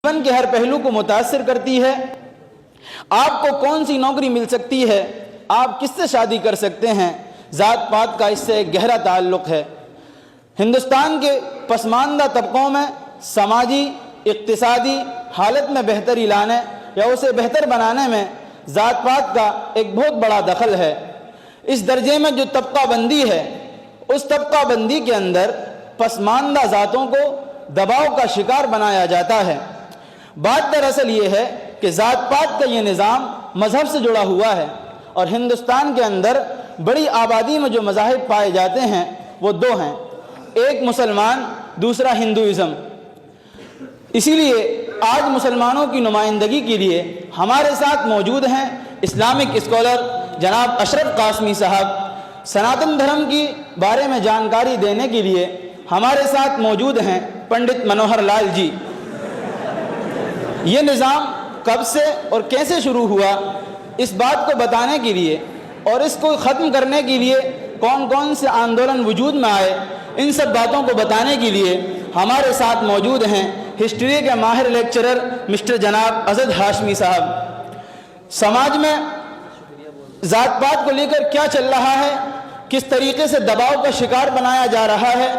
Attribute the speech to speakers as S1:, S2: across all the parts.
S1: जीवन के हर पहलू को मुतासिर करती है। आपको कौन सी नौकरी मिल सकती है, आप किससे शादी कर सकते हैं, ज़ात पात का इससे एक गहरा ताल्लुक़ है। हिंदुस्तान के पसमानदा तबकों में समाजी इक़्तिसादी हालत में बेहतरी लाने या उसे बेहतर बनाने में ज़ात पात का एक बहुत बड़ा दखल है। इस दर्जे में जो तबका बंदी है, उस तबका बंदी के अंदर पसमानदा ज़ातों को दबाव का शिकार बनाया जाता है। बात दरअसल ये है कि ज़ात पात का ये निज़ाम मज़हब से जुड़ा हुआ है और हिंदुस्तान के अंदर बड़ी आबादी में जो मज़ाहिब पाए जाते हैं वो दो हैं, एक मुसलमान, दूसरा हिंदुइज़म। इसीलिए आज मुसलमानों की नुमाइंदगी के लिए हमारे साथ मौजूद हैं इस्लामिक स्कॉलर जनाब अशरफ कासमी साहब। सनातन धर्म की बारे में जानकारी देने के लिए हमारे साथ मौजूद हैं पंडित मनोहर लाल जी। ये निज़ाम कब से और कैसे शुरू हुआ, इस बात को बताने के लिए और इसको ख़त्म करने के लिए कौन कौन से आंदोलन वजूद में आए, इन सब बातों को बताने के लिए हमारे साथ मौजूद हैं हिस्ट्री के माहिर लेक्चरर मिस्टर जनाब असद हाशमी साहब। समाज में ज़ात पात को लेकर क्या चल रहा है, किस तरीके से दबाव का शिकार बनाया जा रहा है,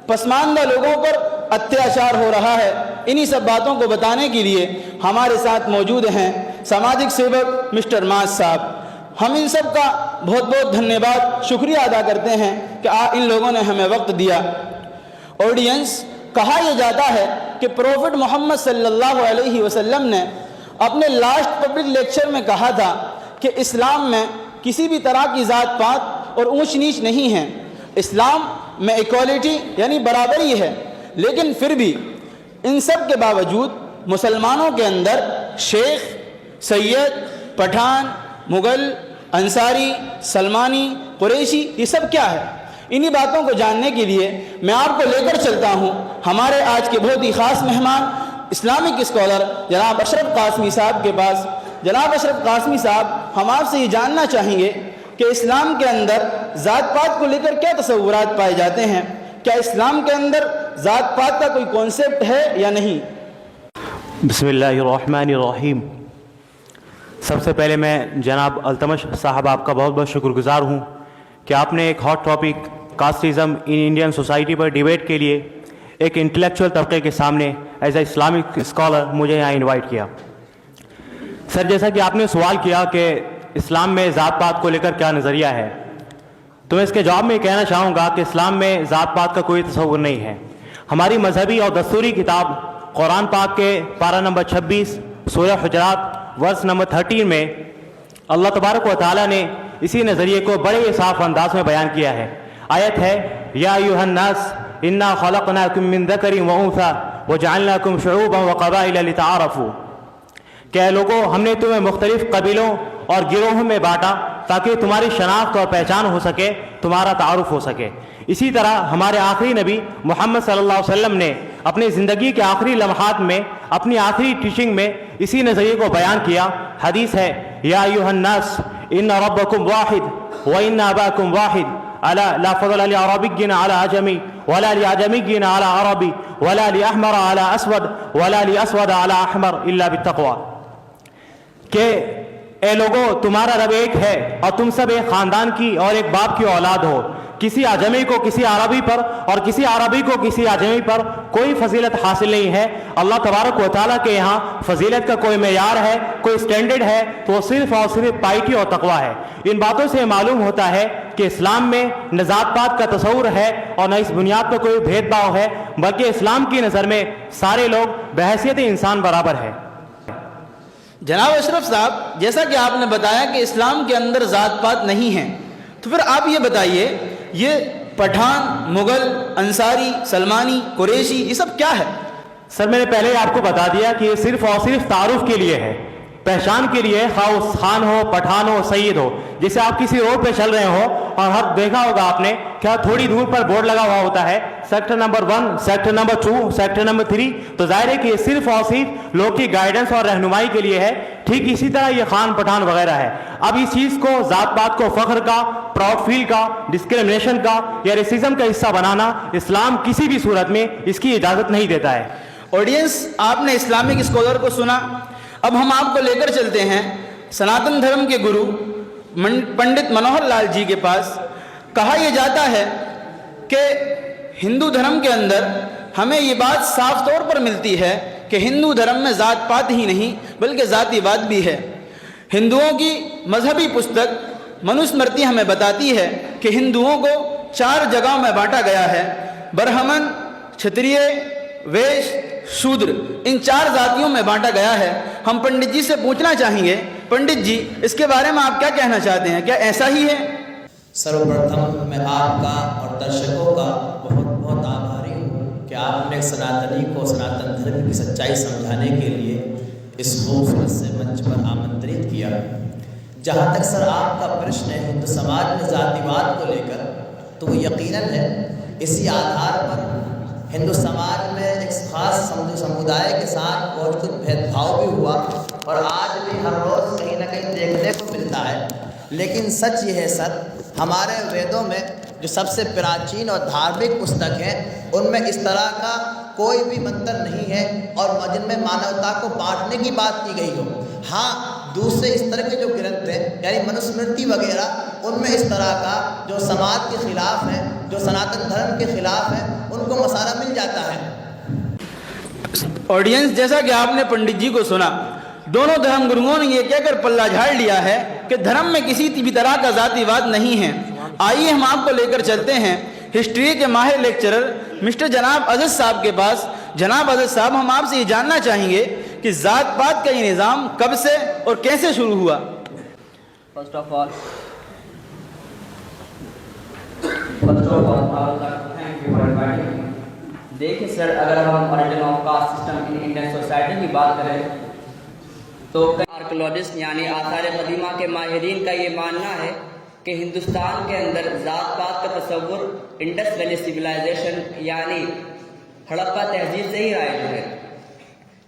S1: पसमानदा लोगों पर अत्याचार हो रहा है, इन्हीं सब बातों को बताने के लिए हमारे साथ मौजूद हैं सामाजिक सेवक मिस्टर माज साहब। हम इन सब का बहुत बहुत धन्यवाद शुक्रिया अदा करते हैं कि इन लोगों ने हमें वक्त दिया। ऑडियंस, कहा यह जाता है कि प्रोफेट मोहम्मद सल्लल्लाहु अलैहि वसल्लम ने अपने लास्ट पब्लिक लेक्चर में कहा था कि इस्लाम में किसी भी तरह की ज़ात पात और ऊंच नीच नहीं है। इस्लाम में इक्वालिटी यानी बराबरी है, लेकिन फिर भी इन सब के बावजूद मुसलमानों के अंदर शेख, सैयद, पठान, मुग़ल, अंसारी, सलमानी, कुरैशी, ये सब क्या है? इन्हीं बातों को जानने के लिए मैं आपको लेकर चलता हूँ हमारे आज के बहुत ही ख़ास मेहमान इस्लामिक स्कॉलर जनाब अशरफ कासमी साहब के पास। जनाब अशरफ कासमी साहब, हम आपसे ये जानना चाहेंगे कि इस्लाम के अंदर ज़ात पात को लेकर क्या तसव्वुरात पाए जाते हैं, क्या इस्लाम के अंदर ज़ात पात का कोई कॉन्सेप्ट है या नहीं?
S2: बिस्मिल्लाहिर्रहमानिर्रहीम। सबसे पहले मैं जनाब अल्तमश साहब आपका बहुत बहुत शुक्रगुजार हूँ कि आपने एक hot topic casteism in Indian society पर डिबेट के लिए एक इंटेलेक्चुअल तबके के सामने एज ए इस्लामिक स्कॉलर मुझे यहाँ इनवाइट किया। सर, जैसा कि आपने सवाल किया कि इस्लाम में ज़ात पात को लेकर क्या नज़रिया है, तो मैं इसके जवाब में कहना चाहूँगा कि इस्लाम में ज़ात पात का कोई तस्वुर नहीं है। हमारी मजहबी और दस्तूरी किताब कुरान पाक के पारा नंबर 26 सूरह हुजरात वर्स नंबर 13 में अल्लाह तबारक व तआला ने इसी नज़रिए को बड़े साफ अंदाज में बयान किया है। आयत है, या अय्युहन नास इन्ना खलक़नाकुम मिन ज़करिन व उन्सा व जअलनाकुम शुऊबन व क़बाइल लितआरफ़ू। क्या लोगों, हमने तुम्हें मुख्तलिफ कबीलों और गिरोहों में बांटा ताकि तुम्हारी शनाख्त और पहचान हो सके, तुम्हारा तारुफ हो सके। इसी तरह हमारे आखिरी नबी मोहम्मद सल्लल्लाहु अलैहि वसल्लम ने अपनी ज़िंदगी के आखिरी लम्हात में अपनी आखिरी टीचिंग में इसी नज़रिए को बयान किया। हदीस है, या अय्युहन नास इन्ना रब्बकुम वाहिद व इन्ना अबाकुम वाहिद अला ला फ़ज़ला लि अरबिय्यिन अला अजमी वला लि अजमिय्यिन अला अरबी वला लि अहमर अला अस्वद वला लि अस्वद अला अहमर इल्ला बित्तक़वा। कि ए लोगों, तुम्हारा रब एक है और तुम सब एक ख़ानदान की और एक बाप की औलाद हो। किसी आजमी को किसी अरबी पर और किसी अरबी को किसी आजमी पर कोई फजीलत हासिल नहीं है। अल्लाह तबारक व तआला के यहाँ फजीलत का कोई मेयार है, कोई स्टैंडर्ड है, तो सिर्फ और सिर्फ पाइटी और तकवा है। इन बातों से मालूम होता है कि इस्लाम में न ज़ात पात का तस्वुर है और न इस बुनियाद पर कोई भेदभाव है, बल्कि इस्लाम की नज़र में सारे लोग बहैसियत इंसान बराबर है।
S1: जनाब अशरफ साहब, जैसा कि आपने बताया कि इस्लाम के अंदर ज़ात पात नहीं है, तो फिर आप ये बताइए, ये पठान, मुग़ल, अंसारी, सलमानी, कुरैशी, ये सब क्या है?
S2: सर, मैंने पहले ही आपको बता दिया कि ये सिर्फ और सिर्फ तारुफ के लिए है, पहचान के लिए। खास खान हो, पठान हो, सैयद हो। जैसे आप किसी रोड पे चल रहे हो और हर देखा होगा आपने, क्या थोड़ी दूर पर बोर्ड लगा हुआ होता है, sector number 1, sector number 2, sector number 3, तो जाहिर है कि ये सिर्फ और सिर्फ लोग की गाइडेंस और रहनुमाई के लिए है। ठीक इसी तरह ये खान पठान वगैरह है। अब इस चीज़ को, ज़ात पात को फ़ख्र का, प्राउड फील का, डिस्क्रिमिनेशन का या रेसिज्म का हिस्सा बनाना इस्लाम किसी भी सूरत में इसकी इजाज़त नहीं देता है।
S1: ऑडियंस, आपने इस्लामिक स्कॉलर को सुना। अब हम आपको लेकर चलते हैं सनातन धर्म के गुरु पंडित मनोहर लाल जी के पास। कहा यह जाता है कि हिंदू धर्म के अंदर हमें ये बात साफ तौर पर मिलती है कि हिंदू धर्म में ज़ात पात ही नहीं बल्कि ज़ातिवाद भी है। हिंदुओं की मजहबी पुस्तक मनुस्मृति हमें बताती है कि हिंदुओं को 4 जगहों में बांटा गया है। ब्राह्मण, क्षत्रिय, वैश्य, शूद्र, इन 4 जातियों में बांटा गया है। हम पंडित जी से पूछना चाहेंगे, पंडित जी इसके बारे में आप क्या कहना चाहते हैं, क्या ऐसा ही है?
S3: सर्वप्रथम मैं आपका और दर्शकों का बहुत बहुत आभारी हूँ कि आपने एक सनातनी को सनातन धर्म की सच्चाई समझाने के लिए इस खूबसूरत से मंच पर आमंत्रित किया। जहाँ तक सर आपका प्रश्न है हिंदू समाज में जातिवाद को लेकर, तो वो यकीनन है इसी आधार पर हिंदू समाज में एक खास समुदाय के साथ बहुत कुछ भेदभाव भी हुआ और आज भी हर रोज़ कहीं ना कहीं देखने को मिलता है। लेकिन सच ये है सर, हमारे वेदों में जो सबसे प्राचीन और धार्मिक पुस्तक हैं उनमें इस तरह का कोई भी मंत्र नहीं है और जिनमें मानवता को बांटने की बात की गई हो। हाँ, दूसरे इस तरह के जो ग्रंथ हैं यानी मनुस्मृति वगैरह, उनमें इस तरह का जो समाज के खिलाफ है, जो सनातन धर्म के खिलाफ है, उनको मसाला मिल जाता है।
S1: ऑडियंस, जैसा कि आपने पंडित जी को सुना, दोनों धर्म गुरुओं ने यह कहकर पल्ला झाड़ लिया है कि धर्म में किसी भी तरह का जातिवाद नहीं है। आइए हम आपको लेकर चलते हैं हिस्ट्री के माहिर लेक्चरर मिस्टर जनाब अज़द साहब के पास। जनाब अज़द साहब, हम आपसे ये जानना चाहेंगे कि जात पात का ये निज़ाम कब से और कैसे शुरू हुआ?
S4: First of all thank you for inviting me. देखिए सर, अगर हम origin of caste system in Indian society की बात करें तो आर्कोलॉजिस्ट यानी आसार कदीमा के माहिरीन का ये मानना है कि हिंदुस्तान के अंदर ज़ात पात का तस्वुर इंडस वैली सिविलाइजेशन यानी हड़प्पा तहजीब से ही राइज है।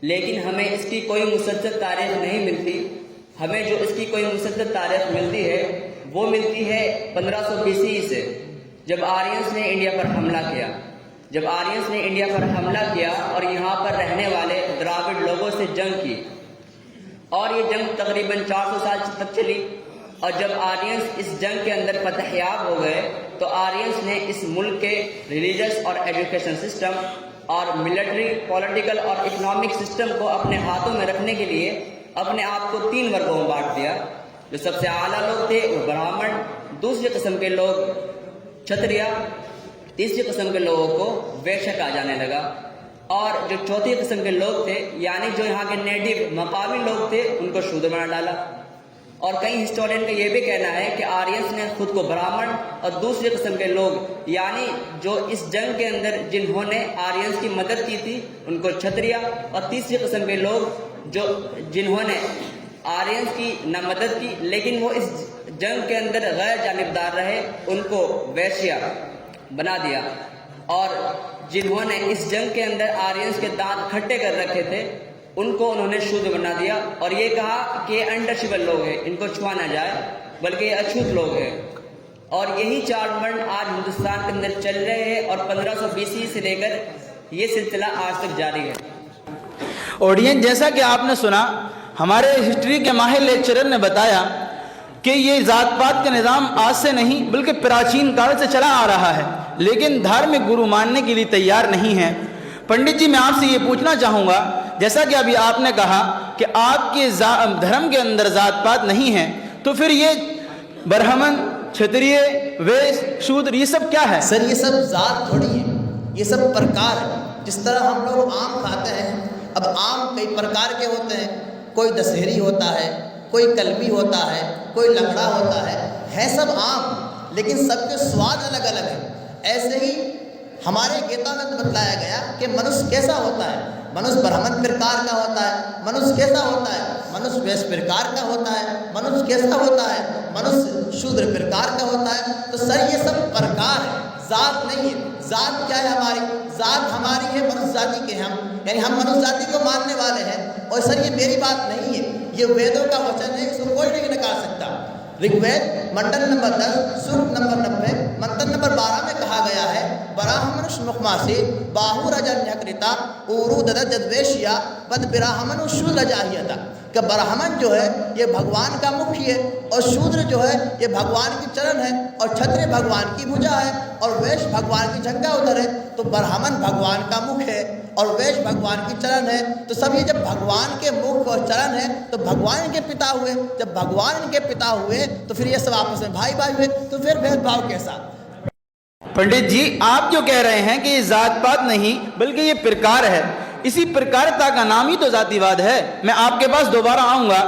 S4: लेकिन हमें इसकी कोई मुसद्दद तारीख नहीं मिलती। हमें जो इसकी कोई मुसद्दद तारीख मिलती है वो मिलती है 1500 BCE से, जब आर्यंस ने इंडिया पर हमला किया। जब आर्यंस ने इंडिया पर हमला किया और यहाँ पर रहने वाले द्राविड़ लोगों से जंग की, और ये जंग तकरीबन 400 साल तक चली। और जब आर्यंस इस जंग के अंदर फतहयाब हो गए तो आर्यंस ने इस मुल्क के रिलीजियस और एजुकेशन सिस्टम और मिलिट्री, पॉलिटिकल और इकोनॉमिक सिस्टम को अपने हाथों में रखने के लिए अपने आप को 3 वर्गों में बांट दिया। जो सबसे आला लोग थे वो ब्राह्मण, दूसरे किस्म के लोग क्षत्रिय, तीसरी किस्म के लोगों को वैश्य कहा जाने लगा, और जो चौथी किस्म के लोग थे यानी जो यहाँ के नेटिव मकामी लोग थे उनको शूद्र बना डाला। और कई हिस्टोरियन का ये भी कहना है कि आर्यंस ने खुद को ब्राह्मण और दूसरे किस्म के लोग यानी जो इस जंग के अंदर जिन्होंने आर्यंस की मदद की थी उनको क्षत्रिय, और तीसरे किस्म के लोग जो जिन्होंने आर्यंस की न मदद की लेकिन वो इस जंग के अंदर गैर जानिबदार रहे उनको वैश्य बना दिया, और जिन्होंने इस जंग के अंदर आर्यंस के दांत खट्टे कर रखे थे उनको उन्होंने शूद्र बना दिया और ये कहा कि ये अनटचेबल लोग हैं, इनको छुआ ना जाए, बल्कि ये अछूत लोग हैं। और यही 4 वर्ण आज हिंदुस्तान के अंदर चल रहे हैं और 1500 BCE से लेकर ये सिलसिला आज तक जारी है।
S1: ऑडियंस, जैसा कि आपने सुना, हमारे हिस्ट्री के माहिर लेक्चरर ने बताया कि ये जात पात का निज़ाम आज से नहीं बल्कि प्राचीन काल से चला आ रहा है, लेकिन धार्मिक गुरु मानने के लिए तैयार नहीं है। पंडित जी, मैं आपसे ये पूछना चाहूँगा, जैसा कि अभी आपने कहा कि आपके धर्म के अंदर जात पात नहीं है, तो फिर ये ब्राह्मण, क्षत्रिय, वैश्य, शूद्र ये सब क्या है?
S3: सर, ये सब जात थोड़ी है, ये सब प्रकार है। जिस तरह हम लोग आम खाते हैं, अब आम कई प्रकार के होते हैं, कोई दशहरी होता है, कोई कलमी होता है, कोई लंगड़ा होता है सब आम, लेकिन सबके स्वाद अलग अलग है। ऐसे ही हमारे गीता में तो बतलाया गया कि मनुष्य कैसा होता है। मनुष्य ब्राह्मण प्रकार का होता है, मनुष्य कैसा होता है, मनुष्य वैश्य प्रकार का होता है, मनुष्य कैसा होता है, मनुष्य शूद्र प्रकार का होता है। तो सर ये सब प्रकार है, जात नहीं है। जात क्या है हमारी? जात हमारी है मनुष्य जाति के हम, यानी हम मनुष्य जाति को मानने वाले हैं। और सर ये मेरी बात नहीं है, ये वेदों का वचन है, इसको कोई नहीं नकार सकता। ऋग्वेद मंडल नंबर 10 सूक्त नंबर 90 मंत्र नंबर 12 में कहा गया है ब्राह्मण मुखमासी बाहु रजन्यकृता उरु ददजद्वेशिया बद ब्राह्मण शूद्र जाहियता कि ब्राह्मण जो है ये भगवान का मुख है और शूद्र जो है ये भगवान की चरण है और क्षत्रिय भगवान की भुजा है और वैश्य भगवान की जंघा उधर है। तो ब्राह्मण भगवान का मुख है और वैश्य भगवान की चरण है। तो सब ये जब भगवान के मुख और चरण है तो भगवान के पिता हुए, जब भगवान इनके पिता हुए तो फिर ये सब आपस में भाई भाई हुए, तो फिर भेदभाव कैसा?
S1: पंडित जी, आप जो कह रहे हैं कि ये जात पात नहीं बल्कि ये प्रकार है, इसी प्रकारता का नाम ही तो जातिवाद है। मैं आपके पास दोबारा आऊँगा।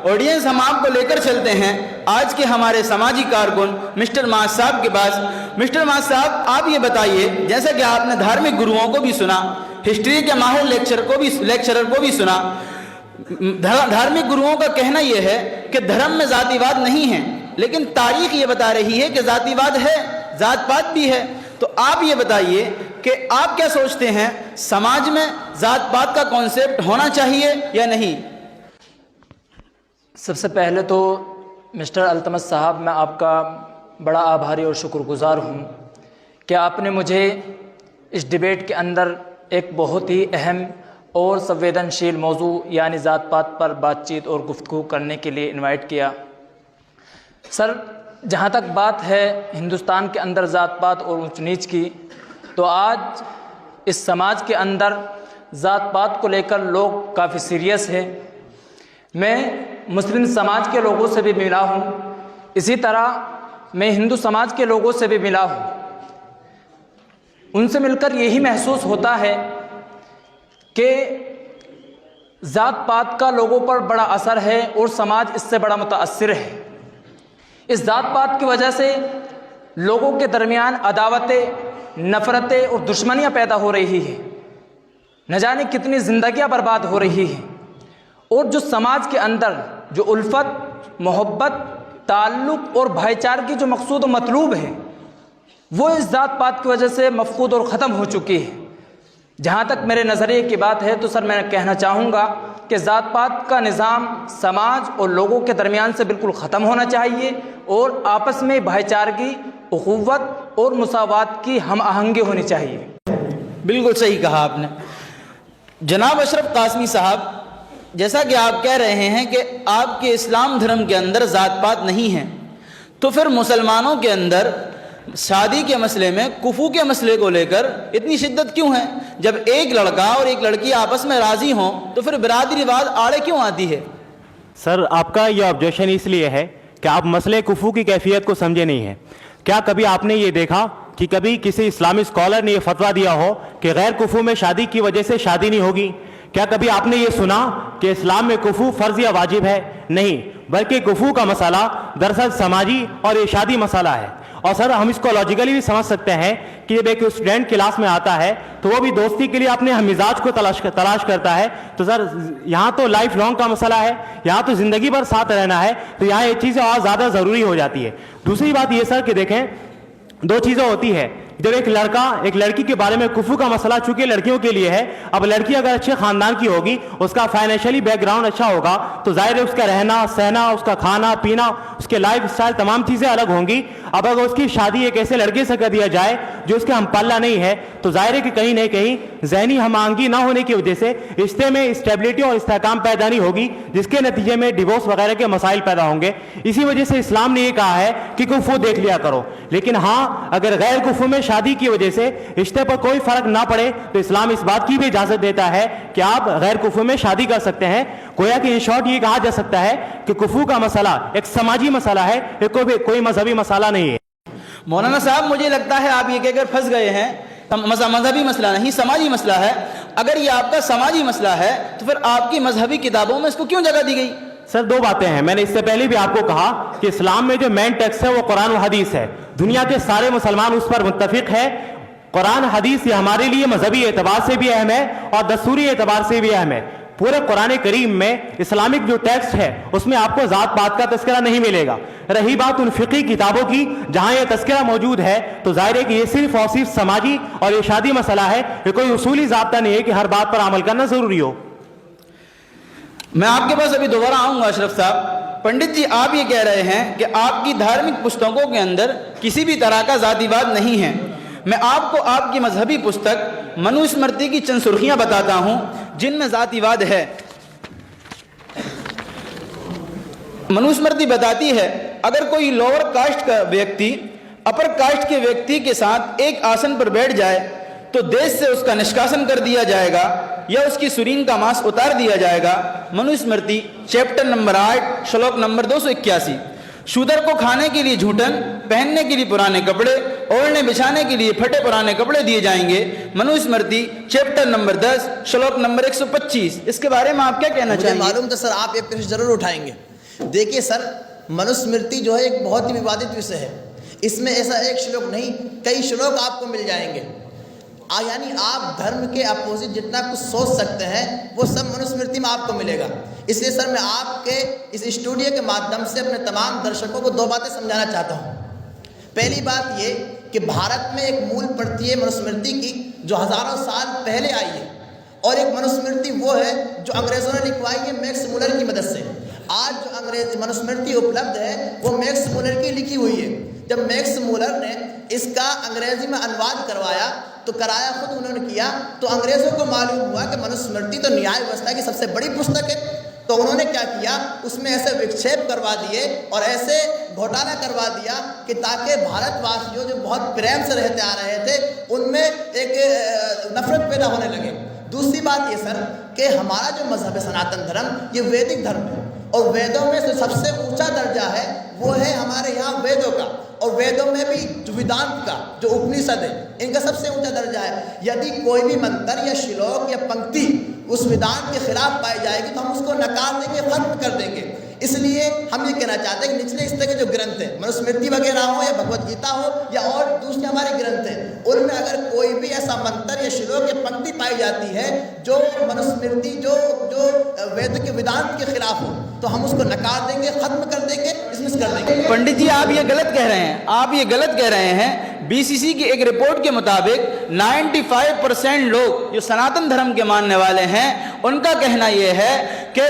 S1: ऑडियंस, हम आपको लेकर चलते हैं आज के हमारे समाजी कारकुन मिस्टर माज साहब के पास। मिस्टर माज साहब, आप ये बताइए, जैसा कि आपने धार्मिक गुरुओं को भी सुना, हिस्ट्री के माहिर लेक्चरर को भी सुना, धार्मिक गुरुओं का कहना यह है कि धर्म में जातिवाद नहीं है, लेकिन तारीख ये बता रही है कि जातिवाद है, जात पात भी है। तो आप ये बताइए कि आप क्या सोचते हैं, समाज में जात पात का कॉन्सेप्ट होना चाहिए या नहीं?
S5: सबसे पहले तो मिस्टर अल्तमश साहब, मैं आपका बड़ा आभारी और शुक्रगुजार हूँ कि आपने मुझे इस डिबेट के अंदर एक बहुत ही अहम और संवेदनशील मौजू यानी ज़ात पात पर बातचीत और गुफ्तगू करने के लिए इनवाइट किया। सर, जहाँ तक बात है हिंदुस्तान के अंदर ज़ात पात और ऊंच नीच की, तो आज इस समाज के अंदर ज़ात पात को लेकर लोग काफ़ी सीरियस है। मैं मुस्लिम समाज के लोगों से भी मिला हूँ, इसी तरह मैं हिंदू समाज के लोगों से भी मिला हूँ। उनसे मिलकर यही महसूस होता है कि ज़ात पात का लोगों पर बड़ा असर है और समाज इससे बड़ा मुताअस्सिर है। इस ज़ात पात की वजह से लोगों के दरमियान अदावतें, नफ़रतें और दुश्मनियाँ पैदा हो रही है, न जाने कितनी ज़िंदगियाँ बर्बाद हो रही हैं। और जो समाज के अंदर जो उल्फत, मोहब्बत, ताल्लुक़ और भाईचारे जो मकसूद और मतलूब है, वो इस ज़ात पात की वजह से मफकूद और ख़त्म हो चुकी है। जहाँ तक मेरे नज़रिए की बात है तो सर, मैं कहना चाहूँगा कि ज़ात पात का निज़ाम समाज और लोगों के दरमियान से बिल्कुल ख़त्म होना चाहिए और आपस में भाईचारगी, उख़ुव्वत और मुसावात की हम आहंगी होनी चाहिए।
S1: बिल्कुल सही कहा आपने। जनाब अशरफ कासमी साहब, जैसा कि आप कह रहे हैं कि आपके इस्लाम धर्म के अंदर ज़ात पात नहीं है, तो फिर मुसलमानों के अंदर शादी के मसले में, कुफू के मसले को लेकर इतनी शिद्दत क्यों है? जब एक लड़का और एक लड़की आपस में राज़ी हों तो फिर बिरादरीवाद आड़े क्यों आती है?
S2: सर, आपका ये ऑब्जेक्शन इसलिए है कि आप मसले कुफू की कैफियत को समझे नहीं हैं। क्या कभी आपने ये देखा कि कभी किसी इस्लामी स्कॉलर ने ये फतवा दिया हो कि गैर कुफू में शादी की वजह से शादी नहीं होगी? क्या कभी आपने ये सुना कि इस्लाम में कुफू फ़र्ज़ या वाजिब है? नहीं, बल्कि कुफू का मसला दरअसल समाजी और इरशादी मसला है। और सर, हम इसको लॉजिकली भी समझ सकते हैं कि जब एक स्टूडेंट क्लास में आता है तो वो भी दोस्ती के लिए अपने हम मिजाज को तलाश करता है। तो सर, यहाँ तो लाइफ लॉन्ग का मसला है, यहाँ तो ज़िंदगी भर साथ रहना है, तो यहाँ ये चीज़ें और ज़्यादा ज़रूरी हो जाती है। दूसरी बात ये सर कि देखें, दो चीज़ें होती है। जब एक लड़का एक लड़की के बारे में कुफू का मसला चूंकि लड़कियों के लिए है, अब लड़की अगर अच्छे खानदान की होगी, उसका फाइनेंशियली बैकग्राउंड अच्छा होगा, तो जाहिर है उसका रहना सहना, उसका खाना पीना, उसके लाइफ स्टाइल, तमाम चीज़ें अलग होंगी। अब अगर उसकी शादी एक ऐसे लड़के से कर दिया जाए जो उसके हम पल्ला नहीं है, तो जाहिर है कि कहीं ना कहीं जहनी हम आहंगी ना होने की वजह से रिश्ते में स्टेबिलिटी और इस्तेहकाम पैदा नहीं होगी, जिसके नतीजे में डिवोर्स वगैरह के मसाइल पैदा होंगे। इसी वजह से इस्लाम ने यह कहा है कि कुफू देख लिया करो, लेकिन हाँ, अगर गैर कुफू में शादी की वजह से रिश्ते पर कोई फर्क ना पड़े तो इस्लाम इस बात की भी इजाजत देता है कि आप गैर कुफू में शादी कर सकते हैं। गोया कि इन शॉर्ट ये कहा जा सकता है कि कुफू का मसला एक समाजी मसला है, कोई मजहबी मसला नहीं है।
S1: मौलाना साहब, मुझे लगता है आप ये कहकर फंस गए हैं, मजहबी मसला नहीं, समाजी मसला है। अगर ये आपका समाजी मसला है तो फिर आपकी मजहबी किताबों में इसको क्यों जगह दी गई?
S2: सर, दो बातें हैं। मैंने इससे पहले भी आपको कहा कि इस्लाम में जो मेन टेक्स्ट है वो कुरान और हदीस है। दुनिया के सारे मुसलमान उस पर मुत्तफिक है। कुरान हदीस ये हमारे लिए मजहबी एतबार से भी अहम है और दस्तूरी एतबार से भी अहम है। पूरे कुरान करीम में इस्लामिक जो टेक्स्ट है उसमें आपको ज़ात पात का तस्करा नहीं मिलेगा। रही बात उन फ़िक़ी किताबों की जहाँ ये तस्करा मौजूद है, तो जाहिर है कि ये सिर्फ और सिर्फ समाजी और इरशादी मसला है, ये कोई उसूली ज़ाब्ता नहीं है कि हर बात पर अमल करना ज़रूरी हो।
S1: मैं आपके पास अभी दोबारा आऊँगा अशरफ साहब। पंडित जी आप ये कह रहे हैं कि आपकी धार्मिक पुस्तकों के अंदर किसी भी तरह का जातिवाद नहीं है। मैं आपको आपकी मजहबी पुस्तक मनुस्मृति की चंद सुर्खियां बताता हूं जिनमें जातिवाद है। मनुस्मृति बताती है अगर कोई लोअर कास्ट का व्यक्ति अपर कास्ट के व्यक्ति के साथ एक आसन पर बैठ जाए तो देश से उसका निष्कासन कर दिया जाएगा या उसकी सुरीन का मांस उतार दिया जाएगा। मनुस्मृति चैप्टर नंबर 8 श्लोक नंबर 281। शूद्र को खाने के लिए झूठन, पहनने के लिए पुराने कपड़े, ओढ़ने बिछाने के लिए फटे पुराने कपड़े दिए जाएंगे। मनुस्मृति चैप्टर नंबर 10 श्लोक नंबर 125। इसके बारे में आप क्या कहना
S3: मुझे
S1: चाहेंगे?
S3: मालूम था सर आप ये प्रश्न जरूर उठाएंगे। देखिए सर, मनुस्मृति जो है एक बहुत ही विवादित विषय है। इसमें ऐसा एक श्लोक नहीं, कई श्लोक आपको मिल जाएंगे। यानी आप धर्म के अपोजिट जितना कुछ सोच सकते हैं वो सब मनुस्मृति में आपको मिलेगा। इसलिए सर मैं आपके इस स्टूडियो के माध्यम से अपने तमाम दर्शकों को दो बातें समझाना चाहता हूँ। पहली बात ये कि भारत में एक मूल प्रति है मनुस्मृति की जो हज़ारों साल पहले आई है, और एक मनुस्मृति वो है जो अंग्रेज़ों ने लिखवाई है मैक्स मुलर की मदद से। आज जो अंग्रेजी मनुस्मृति उपलब्ध है वो मैक्स मुलर की लिखी हुई है। जब मैक्स मुलर ने इसका अंग्रेजी में अनुवाद करवाया तो कराया खुद उन्होंने किया, तो अंग्रेज़ों को मालूम हुआ कि मनुस्मृति तो न्याय व्यवस्था की सबसे बड़ी पुस्तक है। तो उन्होंने क्या किया, उसमें ऐसे विक्षेप करवा दिए और ऐसे घोटाला करवा दिया कि ताकि भारतवासियों जो बहुत प्रेम से रहते आ रहे थे उनमें एक नफरत पैदा होने लगे। दूसरी बात ये सर कि हमारा जो मजहब है सनातन धर्म ये वैदिक धर्म है, और वेदों में से सबसे ऊंचा दर्जा है वो है हमारे यहाँ वेदों का, और वेदों में भी जो वेदांत का जो उपनिषद है इनका सबसे ऊंचा दर्जा है। यदि कोई भी मंत्र या श्लोक या पंक्ति उस वेदांत के खिलाफ पाई जाएगी तो हम उसको नकार देंगे, खत्म कर देंगे। इसलिए हम ये कहना चाहते हैं कि निचले स्तर के जो ग्रंथ हैं मनुस्मृति वगैरह हो या भगवत गीता हो या और दूसरे हमारे ग्रंथ हैं उनमें अगर कोई भी ऐसा मंत्र या श्लोक या पंक्ति पाई जाती है जो मनुस्मृति जो वेद के वेदांत के खिलाफ हो तो हम उसको नकार देंगे, खत्म कर देंगे, डिसमिस कर देंगे।
S1: पंडित जी आप ये गलत कह रहे हैं, आप ये गलत कह रहे हैं। बीसीसी की एक रिपोर्ट के मुताबिक 95% लोग जो सनातन धर्म के मानने वाले हैं उनका कहना यह है कि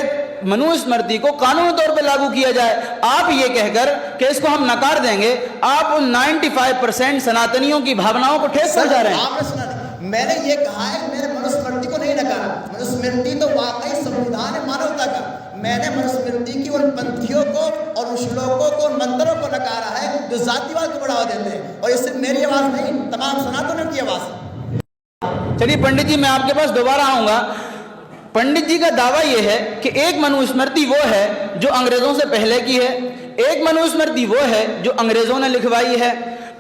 S1: मनुस्मृति को कानूनी तौर पे लागू किया जाए। आप ये कहकर कि इसको हम नकार देंगे, आप उन 95% सनातनियों की भावनाओं को ठेस पहुंचा रहे हैं।
S3: आपने सुना, मैंने ये कहा है मैंने मनुस्मृति को नहीं नकारा। मनुस्मृति तो वाकई संविधान है मानवता का। मैंने मनुस्मृति की उन पंक्तियों को और उन श्लोकों को, उन मंत्रों को नकारा है जो जातिवाद को बढ़ावा देते हैं, और इससे मेरी आवाज़ नहीं तमाम सनातनों की आवाज़ है।
S1: चलिए पंडित जी मैं आपके पास दोबारा आऊंगा। पंडित जी का दावा यह है कि एक मनुस्मृति वो है जो अंग्रेजों से पहले की है, एक मनुस्मृति वो है जो अंग्रेजों ने लिखवाई है।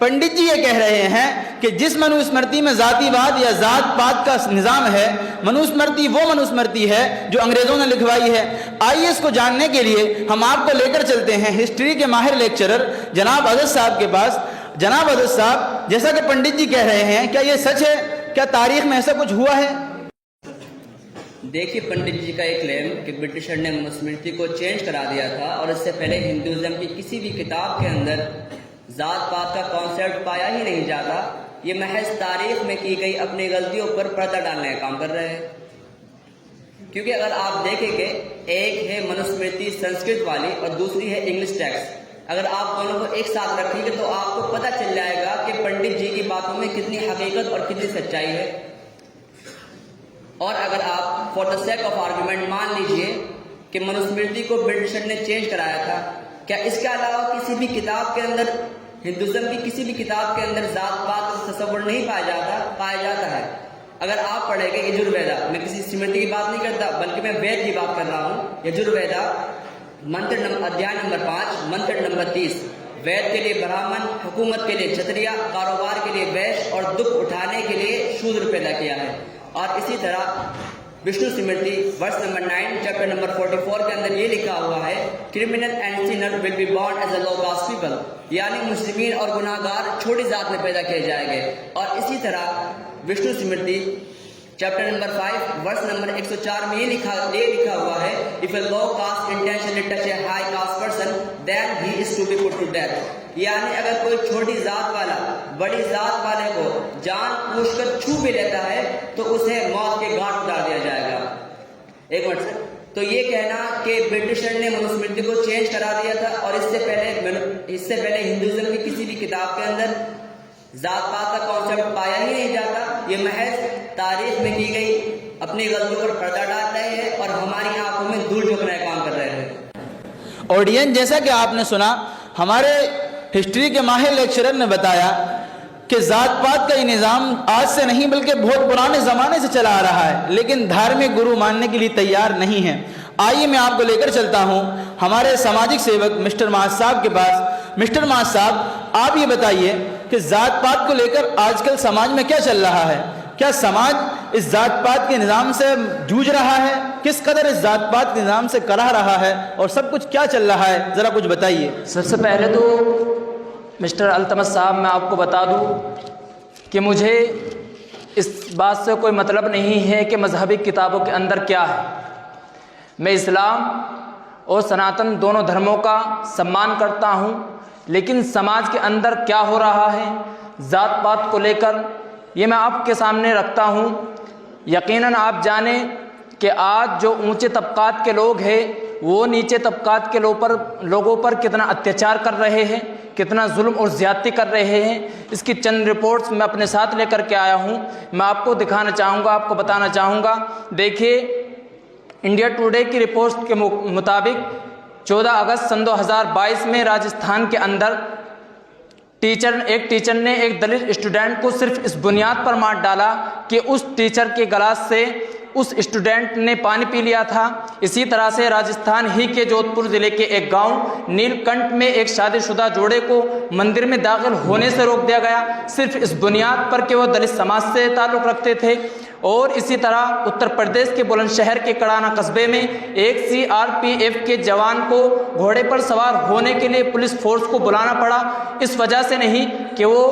S1: पंडित जी ये कह रहे हैं कि जिस मनुस्मृति में जातिवाद या जात पात का निज़ाम है मनुस्मृति वो मनुस्मृति है जो अंग्रेजों ने लिखवाई है। आइए इसको जानने के लिए हम आपको लेकर चलते हैं हिस्ट्री के माहिर लेक्चरर जनाब अदद साहब के पास। जनाब अदद साहब, जैसा कि पंडित जी कह रहे हैं क्या ये सच है? क्या तारीख में ऐसा कुछ हुआ है?
S4: देखिए पंडित जी का एक क्लेम कि ब्रिटिशर ने मनुस्मृति को चेंज करा दिया था और इससे पहले हिंदुज़म की किसी भी किताब के अंदर ज़ात पात का कॉन्सेप्ट पाया ही नहीं जाता। ये महज तारीख में की गई अपनी गलतियों पर पर्दा डालने का काम कर रहे हैं। क्योंकि अगर आप देखेंगे एक है मनुस्मृति संस्कृत वाली और दूसरी है इंग्लिश टेक्स्ट, अगर आप दोनों को एक साथ रखेंगे तो आपको पता चल जाएगा कि पंडित जी की बातों में कितनी हकीकत और कितनी सच्चाई है। और अगर आप for the sake of argument मान लीजिए कि मनुस्मृति को ब्रिटिशर ने चेंज कराया था, क्या इसके अलावा किसी भी किताब के अंदर, हिंदुज़म की किसी भी किताब के अंदर जात पात का तस्वुर नहीं पाया जाता है? अगर आप पढ़ेंगे यजुर्वेदा, मैं किसी स्मृति की बात नहीं करता बल्कि मैं वेद की बात कर रहा हूँ। यजुर्वेदा अध्याय नंबर 5 मंत्र नंबर 30, वेद के लिए ब्राह्मण, हुकूमत के लिए क्षत्रिय, कारोबार के लिए वैश्य और दुख उठाने के लिए शूद्र पैदा किया है। और इसी तरह विष्णु स्मृति वर्ष नंबर 9 चैप्टर नंबर 44 के अंदर ये लिखा हुआ है criminal and sinner will be born as a low caste people, यानी मुस्लिमीन और गुनाहगार छोटी जात में पैदा किए जाएंगे। और इसी तरह विष्णु स्मृति चैप्टर नंबर 5 वर्ष नंबर 104 में ये लिखा हुआ है if a low caste intentionally touch a high caste person then he is to be put to death, यानी अगर कोई छोटी जात वाला बड़ी जात वाले को जानबूझकर छू भी लेता है तो उसे मौत के घाट उतार दिया जाएगा। एक मिनट सर। تو یہ کہنا کہ برٹشر نے منوسمرتی کو چینج کرا دیا تھا اور اس سے پہلے ہندوازم کی کسی بھی کتاب کے اندر ذات پات کا کانسیپٹ پایا ہی نہیں جاتا، یہ محض تاریخ میں کی گئی اپنی غلطیوں پر پردہ ڈال رہے ہیں اور ہماری آنکھوں میں دھول جھونکنے کا کام کر رہے ہیں۔
S1: آڈینس، جیسا کہ آپ نے سنا، ہمارے ہسٹری کے ماہر لیکچرر نے بتایا کہ ذات پات کا یہ نظام آج سے نہیں بلکہ بہت پرانے زمانے سے چلا آ رہا ہے، لیکن دھارمک گرو ماننے کے لیے تیار نہیں ہے۔ آئیے میں آپ کو لے کر چلتا ہوں ہمارے سماجک سیوک مسٹر معاذ صاحب کے پاس۔ مسٹر معاذ صاحب، آپ یہ بتائیے کہ ذات پات کو لے کر آج کل سماج میں کیا چل رہا ہے؟ کیا سماج اس ذات پات کے نظام سے جوجھ رہا ہے؟ کس قدر اس ذات پات کے نظام سے کرا رہا ہے اور سب کچھ کیا چل رہا ہے؟ ذرا کچھ بتائیے۔
S5: سب سے پہلے تو مسٹر التمش صاحب، میں آپ کو بتا دوں کہ مجھے اس بات سے کوئی مطلب نہیں ہے کہ مذہبی کتابوں کے اندر کیا ہے۔ میں اسلام اور سناتن دونوں دھرموں کا سمان کرتا ہوں، لیکن سماج کے اندر کیا ہو رہا ہے ذات پات کو لے کر، یہ میں آپ کے سامنے رکھتا ہوں۔ یقیناً آپ جانیں کہ آج جو اونچے طبقات کے لوگ ہیں وہ نیچے طبقات کے لوگوں پر کتنا اتیاچار کر رہے ہیں، کتنا ظلم اور زیادتی کر رہے ہیں، اس کی چند رپورٹس میں اپنے ساتھ لے کر کے آیا ہوں، میں آپ کو دکھانا چاہوں گا، آپ کو بتانا چاہوں گا۔ دیکھیے، انڈیا ٹوڈے کی رپورٹس کے مطابق 14 اگست سن 2022 میں راجستھان کے اندر ایک ٹیچر نے ایک دلت اسٹوڈنٹ کو صرف اس بنیاد پر مار ڈالا کہ اس ٹیچر کے گلاس سے اس اسٹوڈنٹ نے پانی پی لیا تھا۔ اسی طرح سے راجستھان ہی کے جودھ پور ضلع کے ایک گاؤں نیل کنٹھ میں ایک شادی شدہ جوڑے کو مندر میں داخل ہونے سے روک دیا گیا، صرف اس بنیاد پر کہ وہ دلت سماج سے تعلق رکھتے تھے۔ اور اسی طرح اتر پردیش کے بلند شہر کے کڑانا قصبے میں ایک CRPF کے جوان کو گھوڑے پر سوار ہونے کے لیے پولیس فورس کو بلانا پڑا، اس وجہ سے نہیں کہ وہ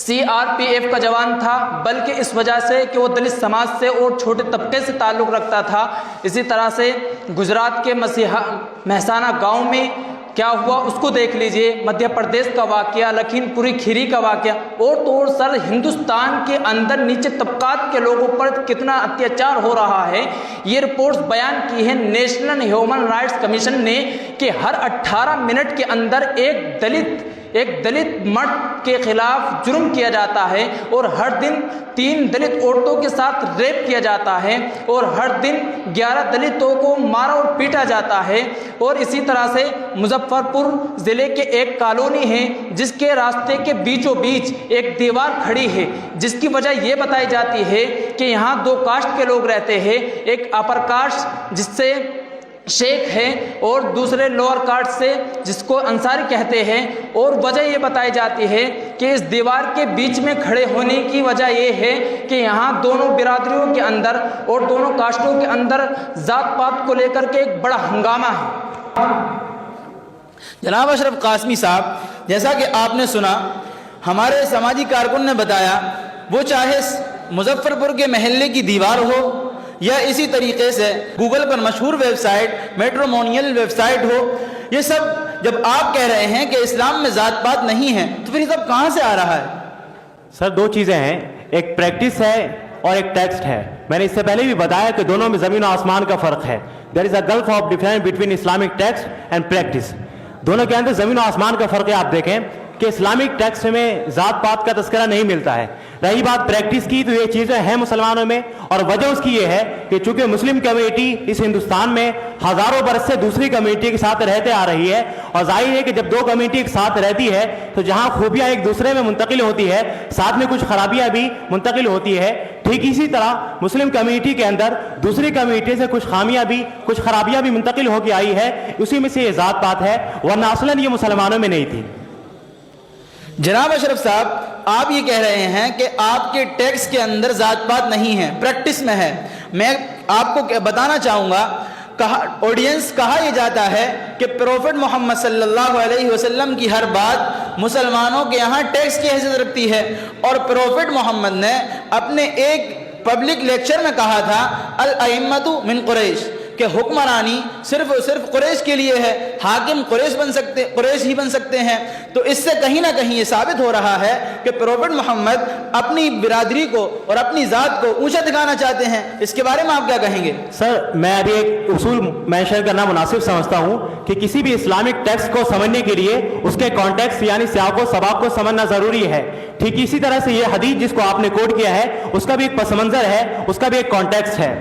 S5: CRPF کا جوان تھا، بلکہ اس وجہ سے کہ وہ دلت سماج سے اور چھوٹے طبقے سے تعلق رکھتا تھا۔ اسی طرح سے گجرات کے مہسانہ گاؤں میں کیا ہوا اس کو دیکھ لیجئے، مدھیہ پردیش کا واقعہ، لکھیم پوری کھیری کا واقعہ، اور تو اور سر ہندوستان کے اندر نیچے طبقات کے لوگوں پر کتنا اتیاچار ہو رہا ہے۔ یہ رپورٹس بیان کی ہے نیشنل ہیومن رائٹس کمیشن نے کہ ہر 18 منٹ کے اندر ایک دلت مرد کے خلاف جرم کیا جاتا ہے، اور ہر دن 3 دلت عورتوں کے ساتھ ریپ کیا جاتا ہے، اور ہر دن 11 دلتوں کو مارا اور پیٹا جاتا ہے۔ اور اسی طرح سے مظفر پور ضلع کے ایک کالونی ہے جس کے راستے کے بیچوں بیچ ایک دیوار کھڑی ہے، جس کی وجہ یہ بتائی جاتی ہے کہ یہاں 2 کاسٹ کے لوگ رہتے ہیں، ایک اپر کاسٹ جس سے شیخ ہے اور دوسرے لوور کاسٹ سے جس کو انصاری کہتے ہیں، اور وجہ یہ بتائی جاتی ہے کہ اس دیوار کے بیچ میں کھڑے ہونے کی وجہ یہ ہے کہ یہاں دونوں برادریوں کے اندر اور دونوں کاسٹوں کے اندر ذات پات کو لے کر کے ایک بڑا ہنگامہ ہے۔
S1: جناب اشرف قاسمی صاحب، جیسا کہ آپ نے سنا، ہمارے سماجی کارکن نے بتایا، وہ چاہے مظفر پور کے محلے کی دیوار ہو یا اسی طریقے سے گوگل پر مشہور ویب سائٹ میٹرومونیل ویب سائٹ ہو، یہ سب جب آپ کہہ رہے ہیں کہ اسلام میں ذات پات نہیں ہے تو پھر یہ سب کہاں سے آ رہا ہے؟
S2: سر 2 چیزیں ہیں، ایک پریکٹس ہے اور ایک ٹیکسٹ ہے۔ میں نے اس سے پہلے بھی بتایا کہ دونوں میں زمین و آسمان کا فرق ہے۔ There is a gulf of difference between Islamic text and practice. دونوں کے اندر زمین و آسمان کا فرق ہے۔ آپ دیکھیں کہ اسلامک ٹیکسٹ میں ذات پات کا تذکرہ نہیں ملتا ہے۔ رہی بات پریکٹس کی، تو یہ چیزیں ہیں مسلمانوں میں، اور وجہ اس کی یہ ہے کہ چونکہ مسلم کمیونٹی اس ہندوستان میں ہزاروں برس سے دوسری کمیونٹی کے ساتھ رہتے آ رہی ہے، اور ظاہر ہے کہ جب 2 کمیونٹی ایک ساتھ رہتی ہے تو جہاں خوبیاں ایک دوسرے میں منتقل ہوتی ہے، ساتھ میں کچھ خرابیاں بھی منتقل ہوتی ہے۔ ٹھیک اسی طرح مسلم کمیونٹی کے اندر دوسری کمیونٹی سے کچھ خامیاں بھی، کچھ خرابیاں بھی منتقل ہو کے آئی ہے، اسی میں سے یہ ذات پات ہے، ورنہ اصلاً یہ مسلمانوں میں نہیں تھی۔
S1: جناب اشرف صاحب، آپ یہ کہہ رہے ہیں کہ آپ کے ٹیکسٹ کے اندر ذات پات نہیں ہے، پریکٹس میں ہے۔ میں آپ کو بتانا چاہوں گا، آڈینس کہا یہ جاتا ہے کہ پروفٹ محمد صلی اللہ علیہ وسلم کی ہر بات مسلمانوں کے یہاں ٹیکسٹ کی حیثیت رکھتی ہے، اور پروفٹ محمد نے اپنے ایک پبلک لیکچر میں کہا تھا الائمۃ من قریش، کہ حکمرانی صرف اور صرف قریش کے لیے ہے، حاکم قریش ہی بن سکتے ہیں، تو اس سے کہیں نہ کہیں یہ ثابت ہو رہا ہے کہ پروفٹ محمد اپنی برادری کو اور اپنی ذات کو اونچا دکھانا چاہتے ہیں۔ اس کے بارے میں آپ کیا کہیں گے؟
S2: سر، میں ابھی ایک اصول مینشن کرنا مناسب سمجھتا ہوں کہ کسی بھی اسلامک ٹیکسٹ کو سمجھنے کے لیے اس کے کانٹیکسٹ یعنی سیاق و سباق کو سمجھنا ضروری ہے۔ ٹھیک اسی طرح سے یہ حدیث جس کو آپ نے کوٹ کیا ہے اس کا بھی ایک پس منظر ہے، اس کا بھی ایک کانٹیکسٹ ہے۔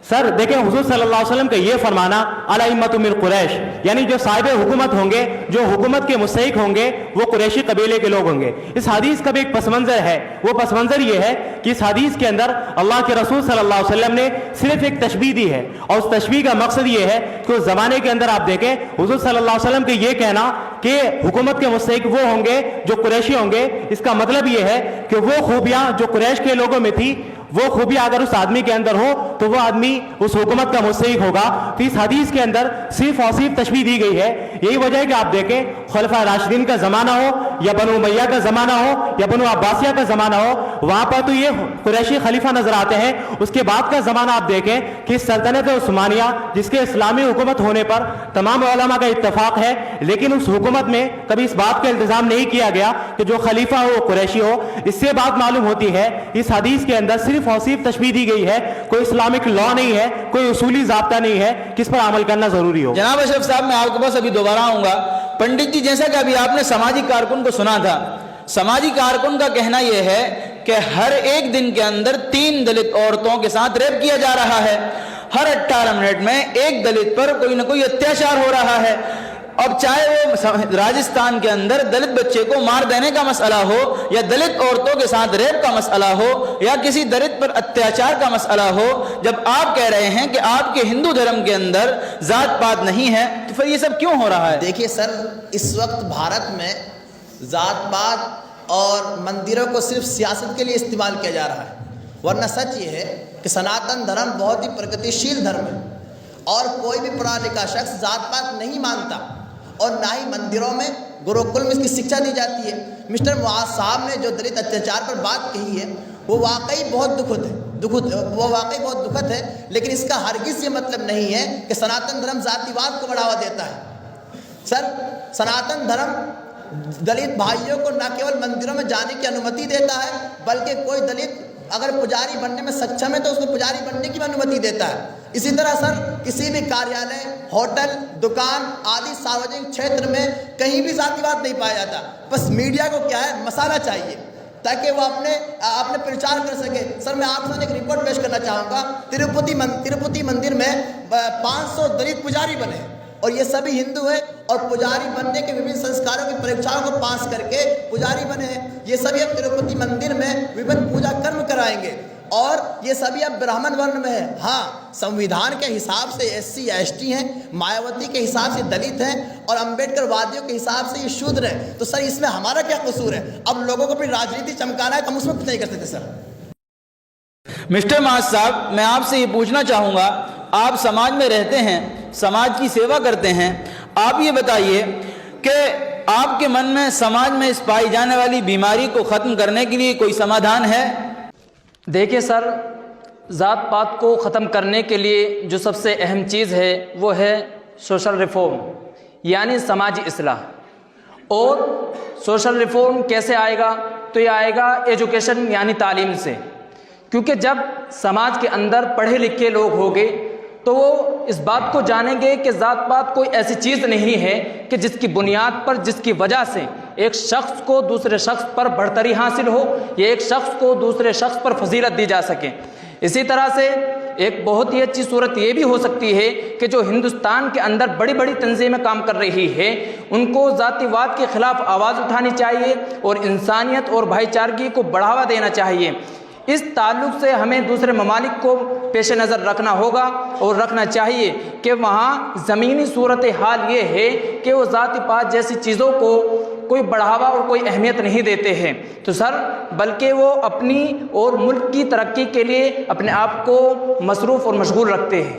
S2: سر دیکھیں، حضور صلی اللہ علیہ وسلم کا یہ فرمانا الائمۃ من قریش، یعنی جو صاحب حکومت ہوں گے، جو حکومت کے مستحق ہوں گے، وہ قریشی قبیلے کے لوگ ہوں گے۔ اس حدیث کا بھی ایک پس منظر ہے، وہ پس منظر یہ ہے کہ اس حدیث کے اندر اللہ کے رسول صلی اللہ علیہ وسلم نے صرف ایک تشبیہ دی ہے، اور اس تشبیہ کا مقصد یہ ہے کہ اس زمانے کے اندر آپ دیکھیں حضور صلی اللہ علیہ وسلم کے یہ کہنا کہ حکومت کے مستحق وہ ہوں گے جو قریشی ہوں گے، اس کا مطلب یہ ہے کہ وہ خوبیاں جو قریش کے لوگوں میں تھی، وہ خوبیاں اگر اس آدمی کے اندر ہو تو وہ آدمی اس حکومت کا مستحق ہوگا۔ تو اس حدیث کے اندر صرف اور صرف تشبیہ دی گئی ہے۔ یہی وجہ ہے کہ آپ دیکھیں خلفاء راشدین کا زمانہ ہو یا بنو امیہ کا زمانہ ہو یا بنو عباسیہ کا زمانہ ہو، وہاں پر تو یہ قریشی خلیفہ نظر آتے ہیں۔ اس کے بعد کا زمانہ آپ دیکھیں کہ سلطنت عثمانیہ جس کے اسلامی حکومت ہونے پر تمام علماء کا اتفاق ہے، لیکن اس حکومت میں کبھی اس بات کا التزام نہیں کیا گیا کہ جو خلیفہ ہو وہ قریشی ہو۔ اس سے بات معلوم ہوتی ہے اس حدیث کے اندر صرف اور صرف تشبیہ دی گئی ہے، کوئی اسلامک لا نہیں ہے، کوئی اصولی ضابطہ نہیں ہے کس پر عمل کرنا ضروری ہو۔
S1: جناب اشرف صاحب، میں آپ کے پاس ابھی دوبارہ آؤں گا۔ پنڈت جی، جیسا کہ ابھی آپ نے سماجی کارکن کو سنا تھا، سماجی کارکن کا کہنا یہ ہے کہ ہر ایک دن کے اندر 3 دلت عورتوں کے ساتھ ریپ کیا جا رہا ہے، ہر 18 منٹ میں ایک دلت پر کوئی نہ کوئی اتیاچار ہو رہا ہے۔ اب چاہے وہ راجستھان کے اندر دلت بچے کو مار دینے کا مسئلہ ہو، یا دلت عورتوں کے ساتھ ریپ کا مسئلہ ہو، یا کسی دلت پر اتیاچار کا مسئلہ ہو، جب آپ کہہ رہے ہیں کہ آپ کے ہندو دھرم کے اندر ذات پات نہیں ہے، تو پھر یہ سب کیوں ہو رہا ہے؟
S3: دیکھیے سر، اس وقت بھارت میں ذات پات اور مندروں کو صرف سیاست کے لیے استعمال کیا جا رہا ہے، ورنہ سچ یہ ہے کہ سناتن دھرم بہت ہی پرگتیشیل دھرم ہے، اور کوئی بھی پڑھا لکھا شخص ذات پات نہیں مانتا، اور نہ ہی مندروں میں گروکل میں اس کی شکشا دی جاتی ہے۔ مسٹر معاذ صاحب نے جو دلت اتیاچار پر بات کہی ہے وہ واقعی بہت دکھد ہے، لیکن اس کا ہرگز یہ مطلب نہیں ہے کہ سناتن دھرم ذاتی واد کو بڑھاوا دیتا ہے۔ سر، سناتن دھرم دلت بھائیوں کو نہ کیول مندروں میں جانے کی انومتی دیتا ہے، بلکہ کوئی دلت اگر پجاری بننے میں سکچم ہے تو اس کو پجاری بننے کی بھی انومتی دیتا ہے۔ اسی طرح سر، کسی بھی کاریالے، ہوٹل، دکان آدی ساروجنک چھیتر میں کہیں بھی ذاتی واد نہیں پایا جاتا۔ بس میڈیا کو کیا ہے، مسالہ چاہیے تاکہ وہ اپنے پرچار کر سکے۔ سر، میں آپ سے ایک رپورٹ پیش کرنا چاہوں گا۔ تروپتی مندر میں 500 دلت پجاری بنے، اور یہ سبھی ہندو ہیں، اور پجاری بننے کے وبھن سنسکاروں کی پریکشاؤں کو پاس کر کے پجاری بنے ہیں۔ یہ سبھی اب تروپتی مندر میں وبھن پوجا کرم کرائیں گے، اور یہ سبھی اب برہمن ورن میں ہے۔ ہاں، سمویدھان کے حساب سے SC ST ہیں، مایاوتی کے حساب سے دلت ہیں، اور امبیڈکر وادیوں کے حساب سے یہ شودر ہیں۔ تو سر، اس میں ہمارا کیا قصور ہے؟ اب لوگوں کو اپنی راجنیتی چمکانا ہے تو ہم اس میں کچھ نہیں کر سکتے۔ سر
S1: مسٹر معاذ صاحب، میں آپ سے یہ پوچھنا چاہوں گا، آپ سماج میں رہتے ہیں، سماج کی سیوا کرتے ہیں، آپ یہ بتائیے کہ آپ کے من میں سماج میں اس پائی جانے والی بیماری کو ختم کرنے کے لیے کوئی سمادھان ہے؟
S5: دیکھیے سر، ذات پات کو ختم کرنے کے لیے جو سب سے اہم چیز ہے وہ ہے سوشل ریفارم، یعنی سماجی اصلاح۔ اور سوشل ریفارم کیسے آئے گا؟ تو یہ آئے گا ایجوکیشن یعنی تعلیم سے، کیونکہ جب سماج کے اندر پڑھے لکھے لوگ ہوں گے تو وہ اس بات کو جانیں گے کہ ذات پات کوئی ایسی چیز نہیں ہے کہ جس کی بنیاد پر، جس کی وجہ سے ایک شخص کو دوسرے شخص پر بڑھتری حاصل ہو، یا ایک شخص کو دوسرے شخص پر فضیلت دی جا سکے۔ اسی طرح سے ایک بہت ہی اچھی صورت یہ بھی ہو سکتی ہے کہ جو ہندوستان کے اندر بڑی بڑی تنظیمیں کام کر رہی ہے، ان کو ذاتی واد کے خلاف آواز اٹھانی چاہیے، اور انسانیت اور بھائی چارگی کو بڑھاوا دینا چاہیے۔ اس تعلق سے ہمیں دوسرے ممالک کو پیش نظر رکھنا ہوگا، اور رکھنا چاہیے کہ وہاں زمینی صورتحال یہ ہے کہ وہ ذاتی پات جیسی چیزوں کو کوئی بڑھاوا اور کوئی اہمیت نہیں دیتے ہیں، تو سر بلکہ وہ اپنی اور ملک کی ترقی کے لیے اپنے آپ کو مصروف اور مشغول رکھتے ہیں۔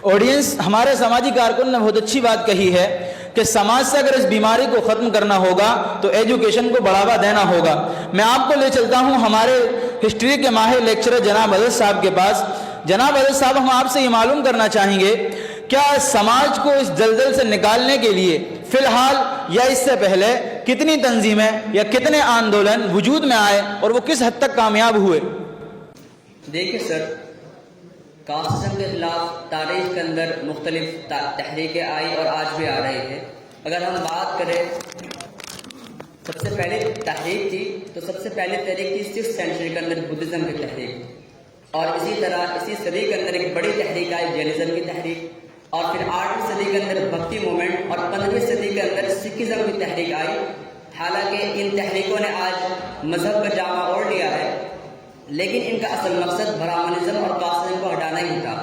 S1: آڈینس، ہمارے سماجی کارکن نے بہت اچھی بات کہی ہے کہ سماج سے اگر اس بیماری کو ختم کرنا ہوگا تو ایجوکیشن کو بڑھاوا دینا ہوگا۔ میں آپ کو لے چلتا ہوں ہمارے ہسٹری کے ماہر لیکچرر جناب حضرت صاحب کے پاس۔ جناب حضرت صاحب ہم آپ سے یہ معلوم کرنا چاہیں گے کیا سماج کو اس دلدل سے نکالنے کے لیے فی الحال یا اس سے پہلے کتنی تنظیمیں یا کتنے آندولن وجود میں آئے اور وہ کس حد تک کامیاب ہوئے؟
S4: دیکھیں سر، کاسٹزم کے خلاف تاریخ کے اندر مختلف تحریکیں آئی اور آج بھی آ رہی ہے۔ اگر ہم بات کریں سب سے پہلے تحریک تھی تو سب سے پہلے تحریک تھی 6th سینچری کے اندر بدھزم کی تحریک، اور اسی طرح اسی صدی کے اندر ایک بڑی تحریک آئی جینزم کی تحریک، اور پھر 8ویں صدی کے اندر بھکتی موومنٹ، اور 15ویں صدی کے اندر سکھزم کی تحریک آئی۔ حالانکہ ان تحریکوں نے آج مذہب کا جامع اوڑھ لیا ہے، لیکن ان کا اصل مقصد برہمنزم اور کاسٹزم کو ہٹانا ہی تھا۔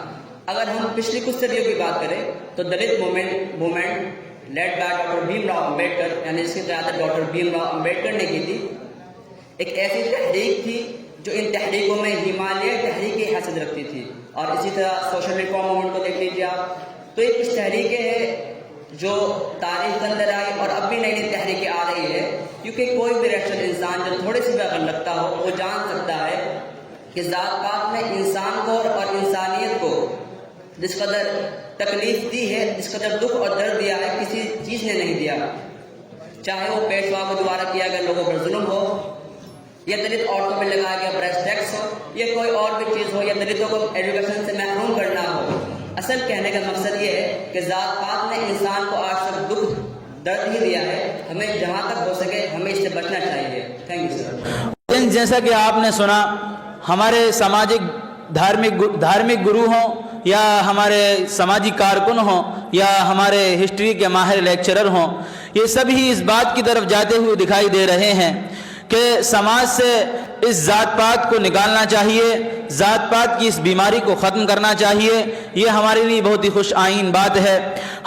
S4: اگر ہم پچھلی کچھ صدیوں کی بات کریں تو Dalit movement led by doctor Bhim Rao Ambedkar, یعنی اس کی قیادت ڈاکٹر بھیم راؤ امبیڈکر نے کی تھی، ایک ایسی تحریک تھی جو ان تحریکوں میں ہمالیہ تحریک کی حیثیت رکھتی تھی۔ اور اسی طرح سوشل ریفارم موومنٹ کو دیکھ لیجیے آپ، تو یہ کچھ تحریکیں ہیں جو تاریخ کے اندر آئی اور اب بھی نئی نئی تحریکیں آ رہی ہے، کیونکہ کوئی بھی ریشنل انسان جو تھوڑے سی بھی عقل رکھتا ہو وہ جان سکتا ہے کہ ذات پات نے انسان کو اور انسانیت کو جس قدر تکلیف دی ہے، جس قدر دکھ اور درد دیا ہے، کسی چیز نے نہیں دیا، چاہے وہ پیشوا کو دوبارہ کیا گیا لوگوں پر ظلم ہو، یا دلت عورتوں پہ لگایا گیا برسٹ ٹیکس ہو، یا کوئی اور بھی چیز ہو، یا دلتوں کو ایجوکیشن سے محروم کرنا ہو۔ اصل کہنے کا مقصد یہ ہے کہ ذات پات نے انسان کو آج تک دکھ درد ہی دیا ہے، ہمیں جہاں تک ہو سکے ہمیں اس سے بچنا چاہیے۔ Thank you sir.
S1: جیسا کہ آپ نے سنا، ہمارے سماجک دھارمک گرو ہوں یا ہمارے سماجی کارکن ہوں یا ہمارے ہسٹری کے ماہر لیکچرر ہوں، یہ سبھی اس بات کی طرف جاتے ہوئے دکھائی دے رہے ہیں کہ سماج سے اس ذات پات کو نکالنا چاہیے، ذات پات کی اس بیماری کو ختم کرنا چاہیے۔ یہ ہمارے لیے بہت ہی خوش آئین بات ہے۔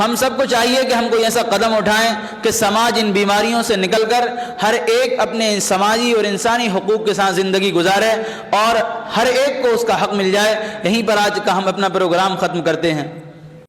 S1: ہم سب کو چاہیے کہ ہم کوئی ایسا قدم اٹھائیں کہ سماج ان بیماریوں سے نکل کر ہر ایک اپنے سماجی اور انسانی حقوق کے ساتھ زندگی گزارے اور ہر ایک کو اس کا حق مل جائے۔ یہیں پر آج کا ہم اپنا پروگرام ختم کرتے ہیں۔